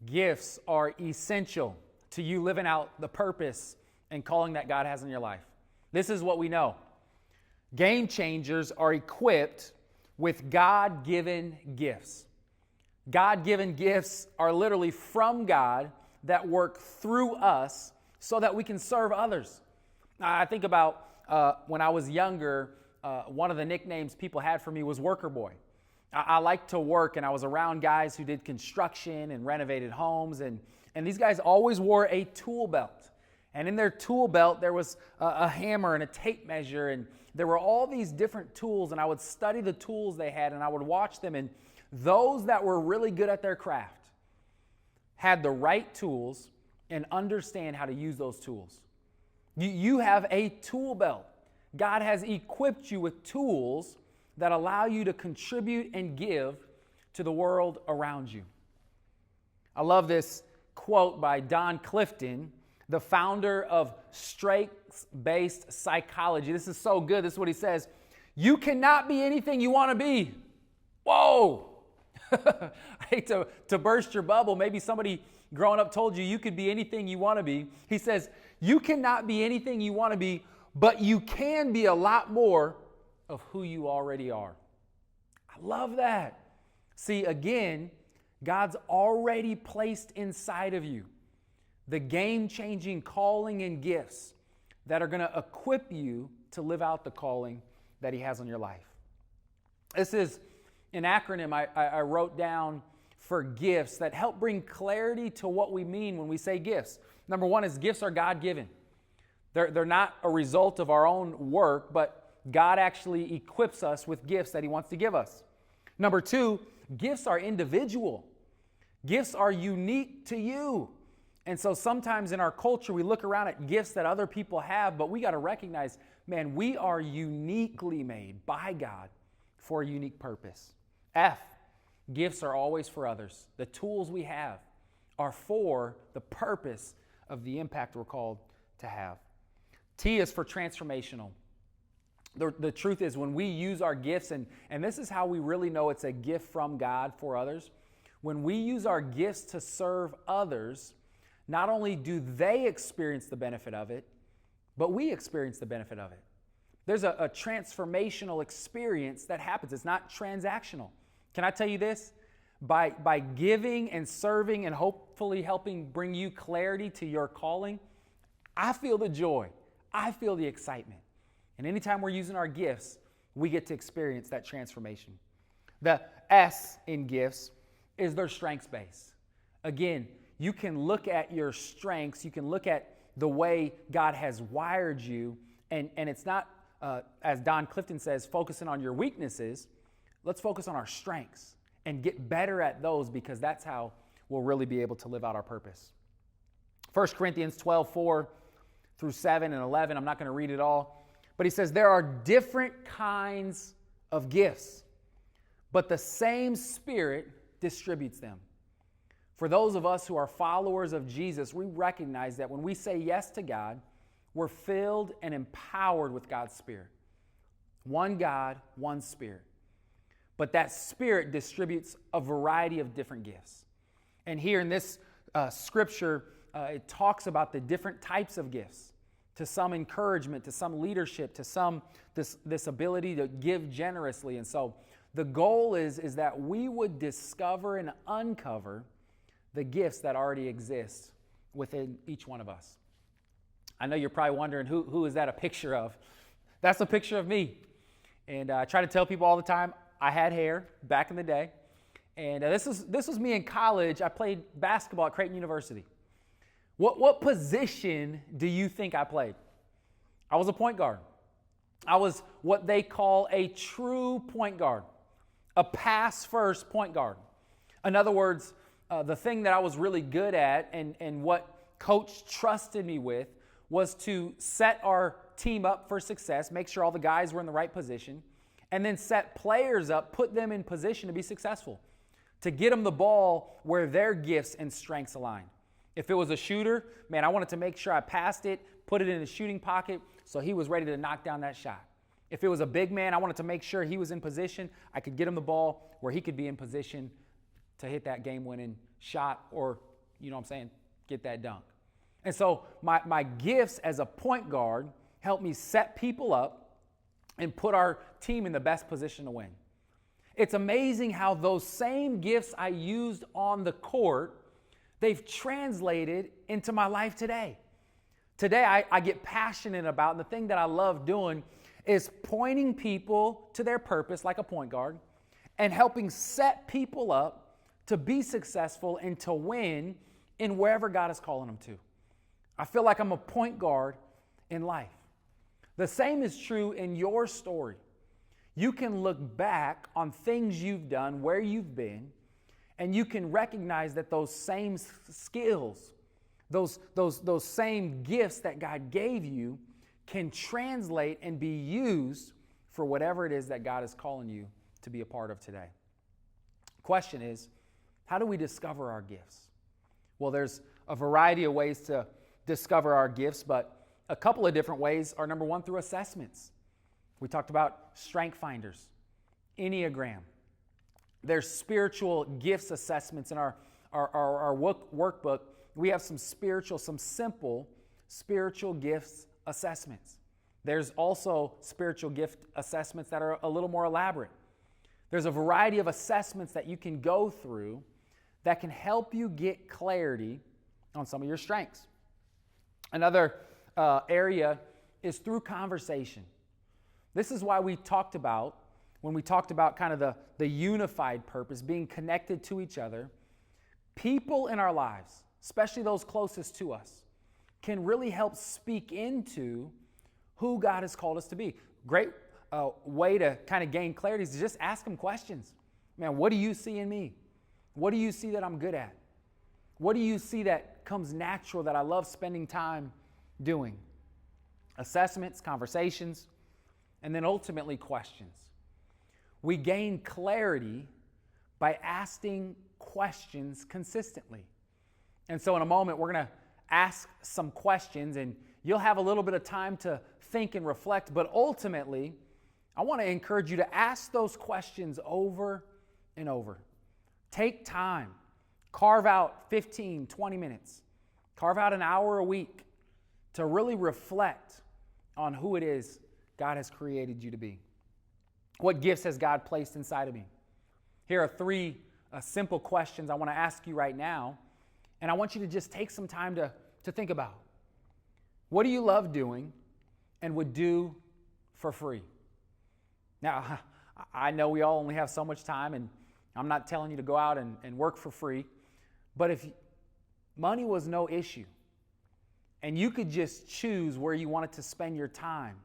Gifts are essential to you living out the purpose and calling that God has in your life. This is what we know. Game changers are equipped with God-given gifts. God-given gifts are literally from God that work through us so that we can serve others. I think about when I was younger, one of the nicknames people had for me was Worker Boy. I liked to work, and I was around guys who did construction and renovated homes, and these guys always wore a tool belt. And in their tool belt, there was a hammer and a tape measure, and there were all these different tools, and I would study the tools they had, and I would watch them, and those that were really good at their craft had the right tools and understand how to use those tools. You have a tool belt. God has equipped you with tools that allow you to contribute and give to the world around you. I love this quote by Don Clifton, the founder of strengths-based psychology. This is so good. This is what he says. You cannot be anything you want to be. Whoa! I hate to burst your bubble. Maybe somebody growing up told you could be anything you want to be. He says, you cannot be anything you want to be, but you can be a lot more of who you already are. I love that. See, again, God's already placed inside of you the game-changing calling and gifts that are going to equip you to live out the calling that He has on your life. This is an acronym I wrote down for gifts that help bring clarity to what we mean when we say gifts. Number one is gifts are God-given. They're not a result of our own work, but God actually equips us with gifts that He wants to give us. Number two, gifts are individual. Gifts are unique to you. And so sometimes in our culture, we look around at gifts that other people have, but we got to recognize, man, we are uniquely made by God for a unique purpose. F, gifts are always for others. The tools we have are for the purpose of the impact we're called to have. T is for transformational. The truth is, when we use our gifts, and this is how we really know it's a gift from God for others, when we use our gifts to serve others, not only do they experience the benefit of it, but we experience the benefit of it. There's a transformational experience that happens. It's not transactional. Can I tell you this? By giving and serving and hopefully helping bring you clarity to your calling, I feel the joy. I feel the excitement. And anytime we're using our gifts, we get to experience that transformation. The S in gifts is their strengths base. Again, you can look at your strengths, you can look at the way God has wired you, and it's not, as Don Clifton says, focusing on your weaknesses. Let's focus on our strengths and get better at those, because that's how we'll really be able to live out our purpose. 1 Corinthians 12:4 through 7 and 11, I'm not going to read it all, but he says, there are different kinds of gifts, but the same Spirit distributes them. For those of us who are followers of Jesus, we recognize that when we say yes to God, we're filled and empowered with God's Spirit. One God, one Spirit. But that Spirit distributes a variety of different gifts. And here in this scripture, it talks about the different types of gifts. To some encouragement, to some leadership, to some this ability to give generously. And so the goal is that we would discover and uncover the gifts that already exist within each one of us. I know you're probably wondering, who is that a picture of? That's a picture of me. And I try to tell people all the time, I had hair back in the day. And this was me in college. I played basketball at Creighton University. What position do you think I played? I was a point guard. I was what they call a true point guard, a pass-first point guard. In other words, the thing that I was really good at and what Coach trusted me with was to set our team up for success, make sure all the guys were in the right position, and then set players up, put them in position to be successful, to get them the ball where their gifts and strengths align. If it was a shooter, man, I wanted to make sure I passed it, put it in the shooting pocket so he was ready to knock down that shot. If it was a big man, I wanted to make sure he was in position. I could get him the ball where he could be in position to hit that game-winning shot or you know what I'm saying, get that dunk. And so my gifts as a point guard help me set people up and put our team in the best position to win. It's amazing how those same gifts I used on the court, they've translated into my life today. Today, I get passionate about, and the thing that I love doing is pointing people to their purpose like a point guard and helping set people up to be successful and to win in wherever God is calling them to. I feel like I'm a point guard in life. The same is true in your story. You can look back on things you've done, where you've been, and you can recognize that those same skills, those same gifts that God gave you can translate and be used for whatever it is that God is calling you to be a part of today. Question is, how do we discover our gifts? Well, there's a variety of ways to discover our gifts, but a couple of different ways are, number one, through assessments. We talked about strength finders, Enneagram. There's spiritual gifts assessments in our workbook. We have some simple spiritual gifts assessments. There's also spiritual gift assessments that are a little more elaborate. There's a variety of assessments that you can go through that can help you get clarity on some of your strengths. Another area is through conversation. This is why when we talked about kind of the unified purpose, being connected to each other, people in our lives, especially those closest to us, can really help speak into who God has called us to be. Great way to kind of gain clarity is to just ask them questions. Man, what do you see in me? What do you see that I'm good at? What do you see that comes natural that I love spending time doing? Assessments, conversations, and then ultimately questions. We gain clarity by asking questions consistently. And so in a moment, we're going to ask some questions, and you'll have a little bit of time to think and reflect, but ultimately, I want to encourage you to ask those questions over and over. Take time. Carve out 15, 20 minutes. Carve out an hour a week to really reflect on who it is God has created you to be. What gifts has God placed inside of me? Here are three simple questions I want to ask you right now, and I want you to just take some time to think about. What do you love doing and would do for free? Now, I know we all only have so much time, and I'm not telling you to go out and work for free, but if money was no issue, and you could just choose where you wanted to spend your time,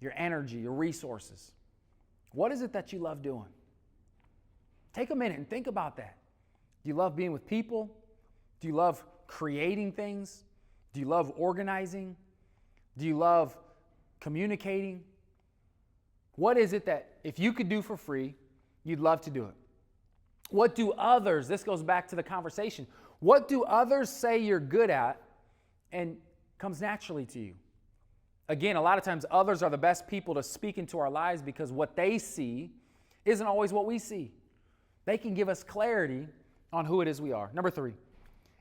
your energy, your resources, what is it that you love doing? Take a minute and think about that. Do you love being with people? Do you love creating things? Do you love organizing? Do you love communicating? What is it that if you could do for free, you'd love to do it? What do others, this goes back to the conversation, what do others say you're good at and comes naturally to you? Again, a lot of times others are the best people to speak into our lives because what they see isn't always what we see. They can give us clarity on who it is we are. Number three,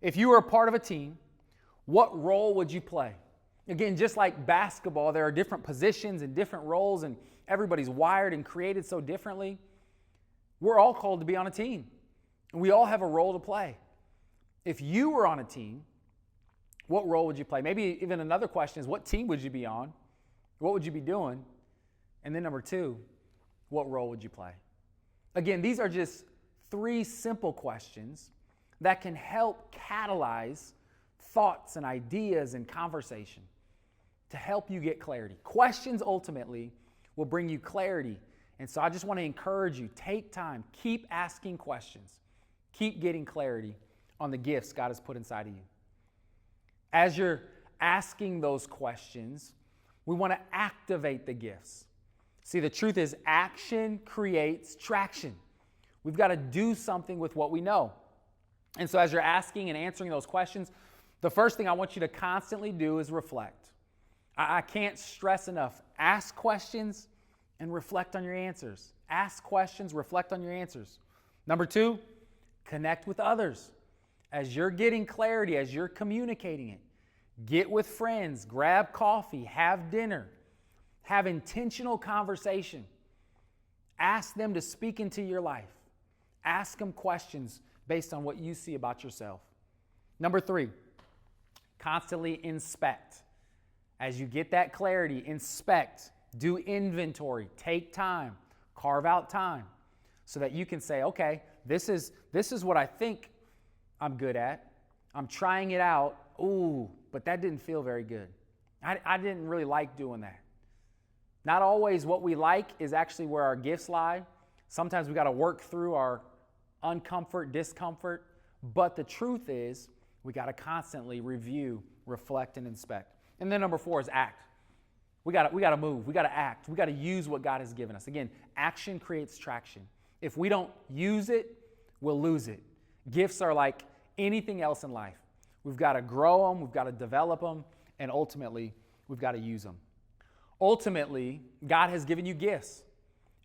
if you were a part of a team, what role would you play? Again, just like basketball, there are different positions and different roles, and everybody's wired and created so differently. We're all called to be on a team, and we all have a role to play. If you were on a team, what role would you play? Maybe even another question is, what team would you be on? What would you be doing? And then number two, what role would you play? Again, these are just three simple questions that can help catalyze thoughts and ideas and conversation to help you get clarity. Questions ultimately will bring you clarity. And so I just want to encourage you, take time, keep asking questions, keep getting clarity on the gifts God has put inside of you. As you're asking those questions, we want to activate the gifts. See, the truth is action creates traction. We've got to do something with what we know. And so as you're asking and answering those questions, the first thing I want you to constantly do is reflect. I can't stress enough. Ask questions and reflect on your answers. Ask questions, reflect on your answers. Number two, connect with others. As you're getting clarity, as you're communicating it, get with friends, grab coffee, have dinner, have intentional conversation. Ask them to speak into your life. Ask them questions based on what you see about yourself. Number 3, constantly inspect. As you get that clarity, inspect, do inventory, take time, carve out time so that you can say, okay, this is what I think I'm good at. I'm trying it out. Ooh, but that didn't feel very good. I didn't really like doing that. Not always what we like is actually where our gifts lie. Sometimes we got to work through our uncomfort, discomfort. But the truth is, we got to constantly review, reflect, and inspect. And then number 4 is act. We got to move. We got to act. We got to use what God has given us. Again, action creates traction. If we don't use it, we'll lose it. Gifts are like anything else in life. We've got to grow them. We've got to develop them. And ultimately, we've got to use them. Ultimately, God has given you gifts.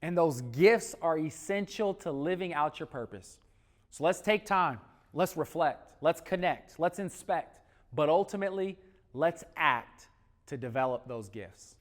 And those gifts are essential to living out your purpose. So let's take time. Let's reflect. Let's connect. Let's inspect. But ultimately, let's act to develop those gifts.